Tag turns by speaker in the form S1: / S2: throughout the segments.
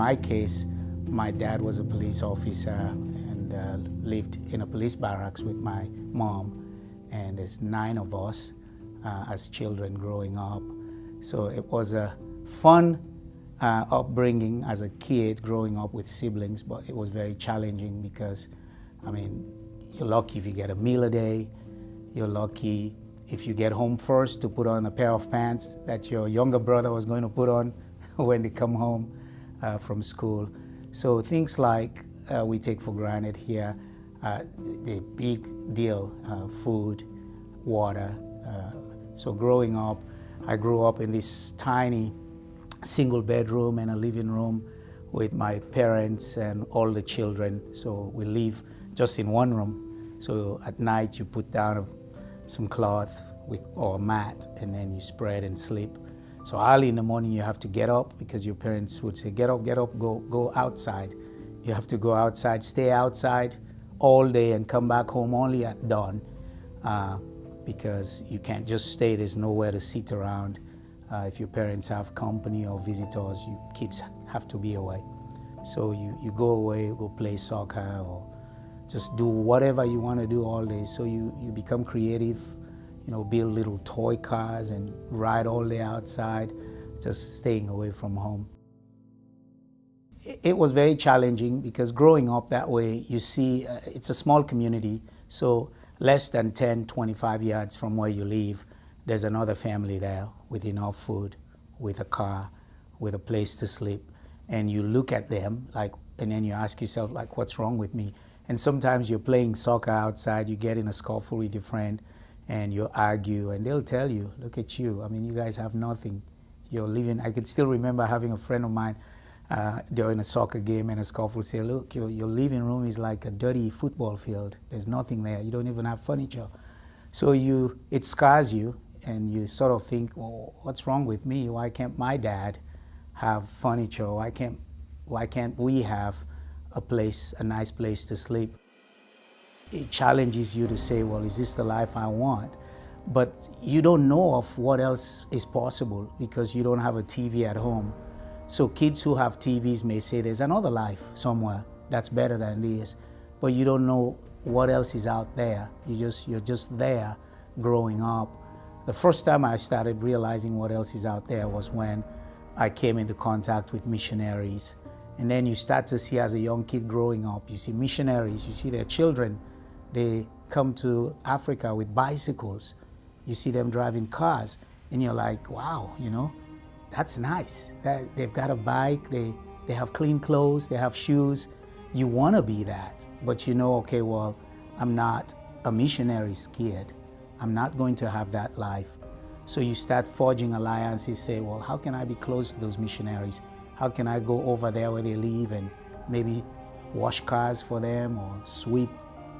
S1: my case, my dad was a police officer and lived in a police barracks with my mom. And there's 9 of us as children growing up. So it was a fun upbringing as a kid growing up with siblings, but it was very challenging because, I mean, you're lucky if you get a meal a day. You're lucky if you get home first to put on a pair of pants that your younger brother was going to put on when they come home from school. So things like we take for granted here, the big deal, food, water. So growing up, I grew up in this tiny single bedroom and a living room with my parents and all the children. So we live just in one room. So at night you put down some cloth or a mat and then you spread and sleep. So early in the morning you have to get up because your parents would say, get up, go outside. You have to go outside, stay outside all day and come back home only at dawn because you can't just stay, there's nowhere to sit around. If your parents have company or visitors, you kids have to be away. So you go away, go play soccer or just do whatever you want to do all day. So you become creative, you know, build little toy cars and ride all day outside, just staying away from home. It was very challenging because growing up that way, you see, it's a small community, so less than 10, 25 yards from where you live, there's another family there with enough food, with a car, with a place to sleep. And you look at them, like, and then you ask yourself, like, what's wrong with me? And sometimes you're playing soccer outside, you get in a scuffle with your friend, and you argue, and they'll tell you, look at you, I mean, you guys have nothing. You're living, I could still remember having a friend of mine during a soccer game and a scuffle say, look, your living room is like a dirty football field. There's nothing there, you don't even have furniture. So it scars you, and you sort of think, well, what's wrong with me? Why can't my dad have furniture? Why can't we have a nice place to sleep? It challenges you to say, well, is this the life I want? But you don't know of what else is possible because you don't have a TV at home. So kids who have TVs may say there's another life somewhere that's better than this, but you don't know what else is out there. You're just there growing up. The first time I started realizing what else is out there was when I came into contact with missionaries. And then you start to see, as a young kid growing up, you see missionaries, you see their children, they come to Africa with bicycles. You see them driving cars, and you're like, wow, you know, that's nice. They've got a bike, they have clean clothes, they have shoes. You want to be that, but you know, okay, well, I'm not a missionary's kid. I'm not going to have that life. So you start forging alliances, say, well, how can I be close to those missionaries? How can I go over there where they live and maybe wash cars for them or sweep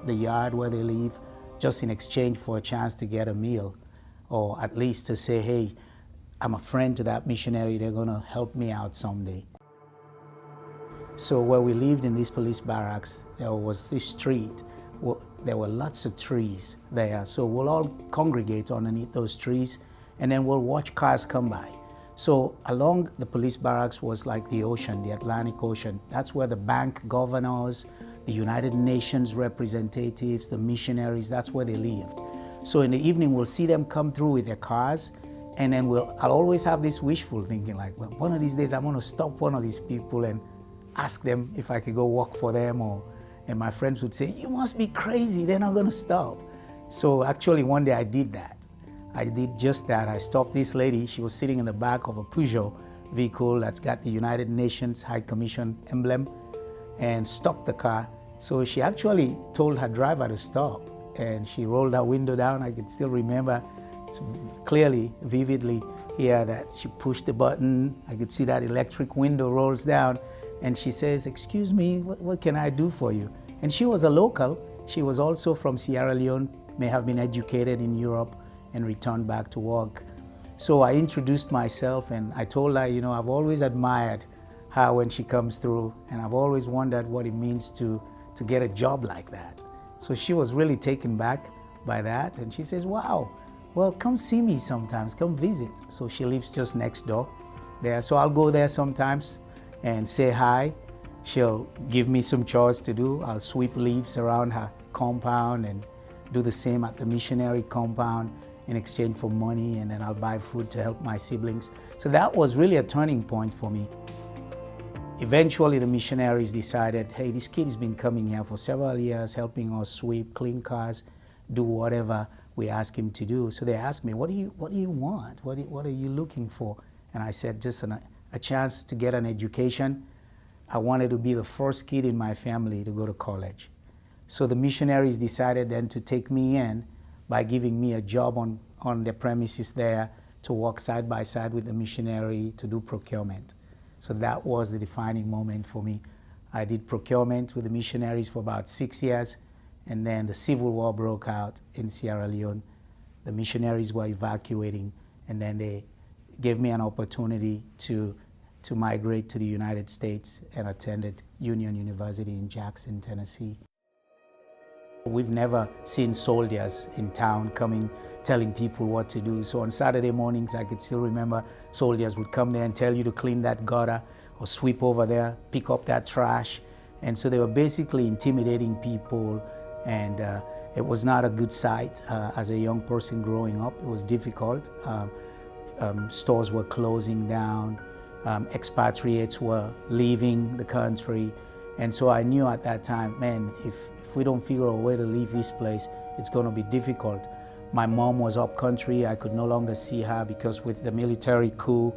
S1: the yard where they live, just in exchange for a chance to get a meal, or at least to say, hey, I'm a friend to that missionary, they're gonna help me out someday. So where we lived in this police barracks, there was this street. There were lots of trees there. So we'll all congregate underneath those trees and then we'll watch cars come by. So along the police barracks was like the ocean, the Atlantic Ocean. That's where the bank governors, the United Nations representatives, the missionaries, that's where they lived. So in the evening, we'll see them come through with their cars, and then I'll always have this wishful thinking, like, well, one of these days I'm gonna stop one of these people and ask them if I could go walk for them, and my friends would say, you must be crazy, they're not gonna stop. So actually one day I did that. I did just that. I stopped this lady. She was sitting in the back of a Peugeot vehicle that's got the United Nations High Commission emblem, and stopped the car. So she actually told her driver to stop, and she rolled her window down. I can still remember it's clearly, vividly here that she pushed the button. I could see that electric window rolls down, and she says, excuse me, what can I do for you? And she was a local. She was also from Sierra Leone, may have been educated in Europe and returned back to work. So I introduced myself and I told her, you know, I've always admired her when she comes through, and I've always wondered what it means to get a job like that. So she was really taken back by that, and she says, wow, well, come see me sometimes, come visit. So she lives just next door there. So I'll go there sometimes, and say hi. She'll give me some chores to do. I'll sweep leaves around her compound and do the same at the missionary compound in exchange for money, and then I'll buy food to help my siblings. So that was really a turning point for me. Eventually, the missionaries decided, hey, this kid has been coming here for several years, helping us sweep, clean cars, do whatever we ask him to do. So they asked me, what do you want? What are you looking for? And I said, just a chance to get an education. I wanted to be the first kid in my family to go to college. So the missionaries decided then to take me in by giving me a job on their premises there to work side by side with the missionary to do procurement. So that was the defining moment for me. I did procurement with the missionaries for about 6 years, and then the civil war broke out in Sierra Leone. The missionaries were evacuating, and then they gave me an opportunity to migrate to the United States and attended Union University in Jackson, Tennessee. We've never seen soldiers in town coming, telling people what to do. So on Saturday mornings, I could still remember soldiers would come there and tell you to clean that gutter or sweep over there, pick up that trash. And so they were basically intimidating people, and it was not a good sight as a young person growing up. It was difficult. Stores were closing down. Expatriates were leaving the country. And so I knew at that time, man, if we don't figure a way to leave this place, it's going to be difficult. My mom was up country. I could no longer see her because with the military coup,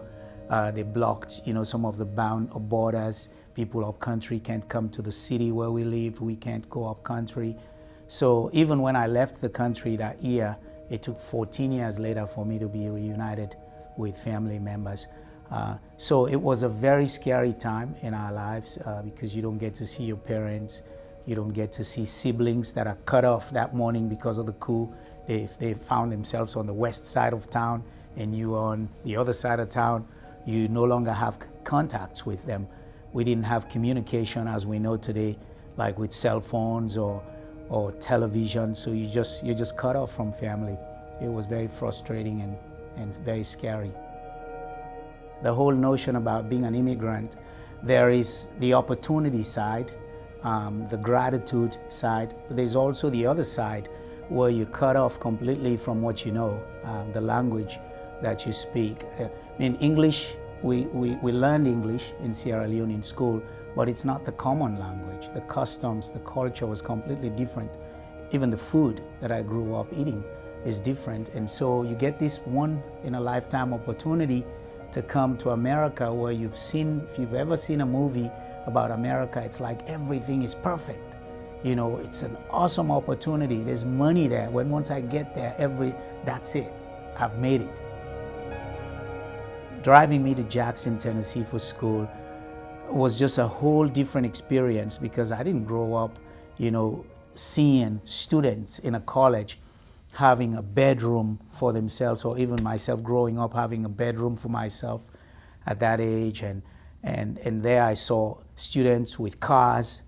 S1: they blocked, some of the borders. People up country can't come to the city where we live. We can't go up country. So even when I left the country that year, it took 14 years later for me to be reunited with family members. So it was a very scary time in our lives because you don't get to see your parents. You don't get to see siblings that are cut off that morning because of the coup. If they found themselves on the west side of town and you are on the other side of town, you no longer have contacts with them. We didn't have communication as we know today, like with cell phones or television. So you're just cut off from family. It was very frustrating and very scary. The whole notion about being an immigrant, there is the opportunity side, the gratitude side, but there's also the other side where you're cut off completely from what you know, the language that you speak. In English, we learned English in Sierra Leone in school, but it's not the common language. The customs, the culture was completely different. Even the food that I grew up eating is different. And so you get this one-in-a-lifetime opportunity to come to America where if you've ever seen a movie about America, it's like everything is perfect. It's an awesome opportunity. There's money there. Once I get there, that's it. I've made it. Driving me to Jackson, Tennessee for school was just a whole different experience because I didn't grow up, seeing students in a college having a bedroom for themselves, or even myself growing up having a bedroom for myself at that age. And there I saw students with cars,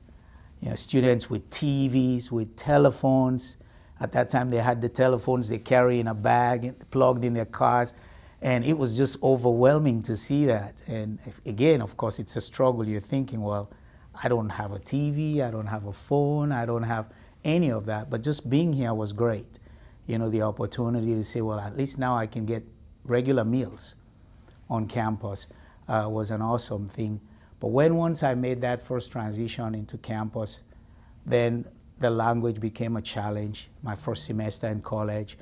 S1: students with TVs, with telephones. At that time they had the telephones they carry in a bag, plugged in their cars. And it was just overwhelming to see that. And again, of course, it's a struggle. You're thinking, well, I don't have a TV, I don't have a phone, I don't have any of that. But just being here was great. The opportunity to say, well, at least now I can get regular meals on campus was an awesome thing. But once I made that first transition into campus, then the language became a challenge. My first semester in college,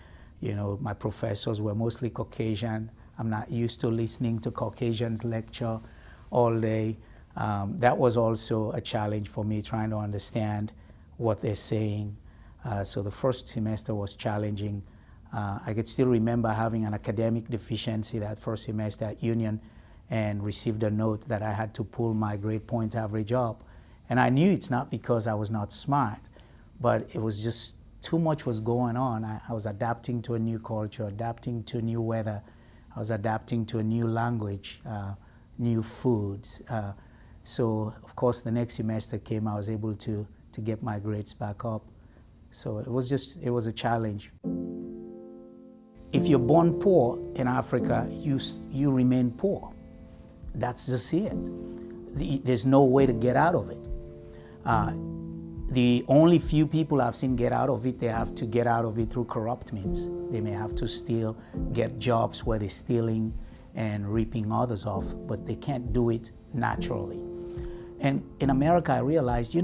S1: my professors were mostly Caucasian. I'm not used to listening to Caucasians lecture all day. That was also a challenge for me, trying to understand what they're saying. So the first semester was challenging. I could still remember having an academic deficiency that first semester at Union and received a note that I had to pull my grade point average up. And I knew it's not because I was not smart, but it was just too much was going on. I was adapting to a new culture, adapting to new weather. I was adapting to a new language, new foods. So of course the next semester came, I was able to get my grades back up. So it was a challenge. If you're born poor in Africa, you remain poor. That's just it. there's no way to get out of it. The only few people I've seen get out of it, they have to get out of it through corrupt means. They may have to steal, get jobs where they're stealing and ripping others off, but they can't do it naturally. And in America, I realized,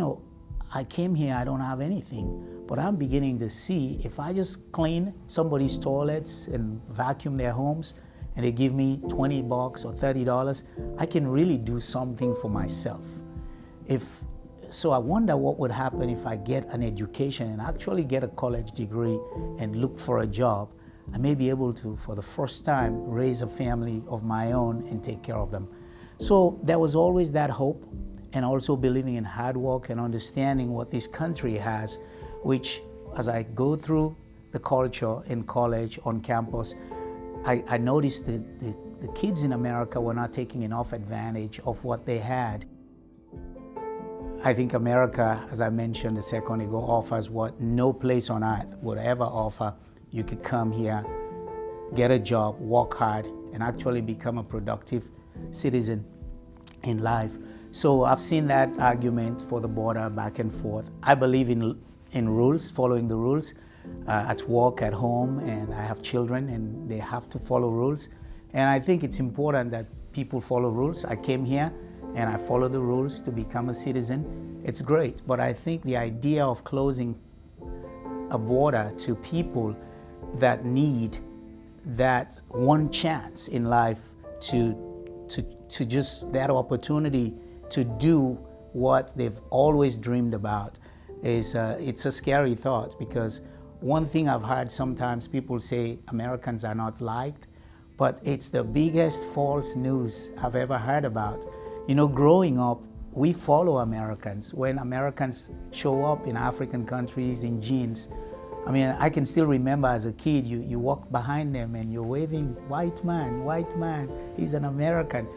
S1: I came here, I don't have anything, but I'm beginning to see if I just clean somebody's toilets and vacuum their homes, and they give me $20 or $30, I can really do something for myself. So I wonder what would happen if I get an education and actually get a college degree and look for a job. I may be able to, for the first time, raise a family of my own and take care of them. So there was always that hope, and also believing in hard work and understanding what this country has, which as I go through the culture in college, on campus, I noticed that the kids in America were not taking enough advantage of what they had. I think America, as I mentioned a second ago, offers what no place on earth would ever offer. You could come here, get a job, work hard, and actually become a productive citizen in life. So I've seen that argument for the border back and forth. I believe in rules, following the rules at work, at home, and I have children and they have to follow rules. And I think it's important that people follow rules. I came here and I follow the rules to become a citizen. It's great, but I think the idea of closing a border to people that need that one chance in life to just that opportunity to do what they've always dreamed about it's a scary thought, because one thing I've heard sometimes people say Americans are not liked, but it's the biggest false news I've ever heard about. Growing up, we follow Americans. When Americans show up in African countries in jeans, I can still remember as a kid, you walk behind them and you're waving, white man, he's an American.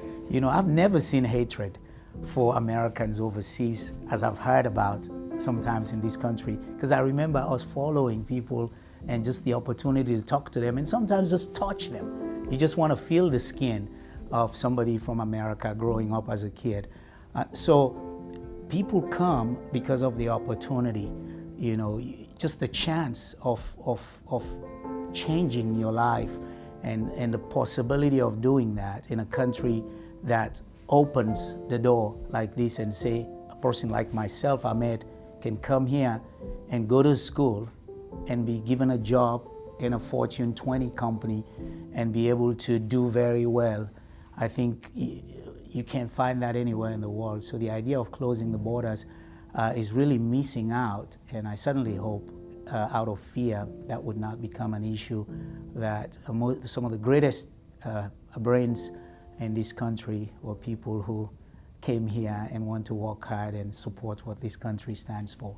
S1: I've never seen hatred for Americans overseas as I've heard about sometimes in this country, because I remember us following people and just the opportunity to talk to them and sometimes just touch them. You just want to feel the skin of somebody from America growing up as a kid. So people come because of the opportunity, just the chance of changing your life and the possibility of doing that in a country that opens the door like this and say, a person like myself, Ahmed, can come here and go to school and be given a job in a Fortune 20 company and be able to do very well. I think you can't find that anywhere in the world. So the idea of closing the borders is really missing out, and I certainly hope out of fear that would not become an issue, that some of the greatest brains in this country were people who came here and want to work hard and support what this country stands for.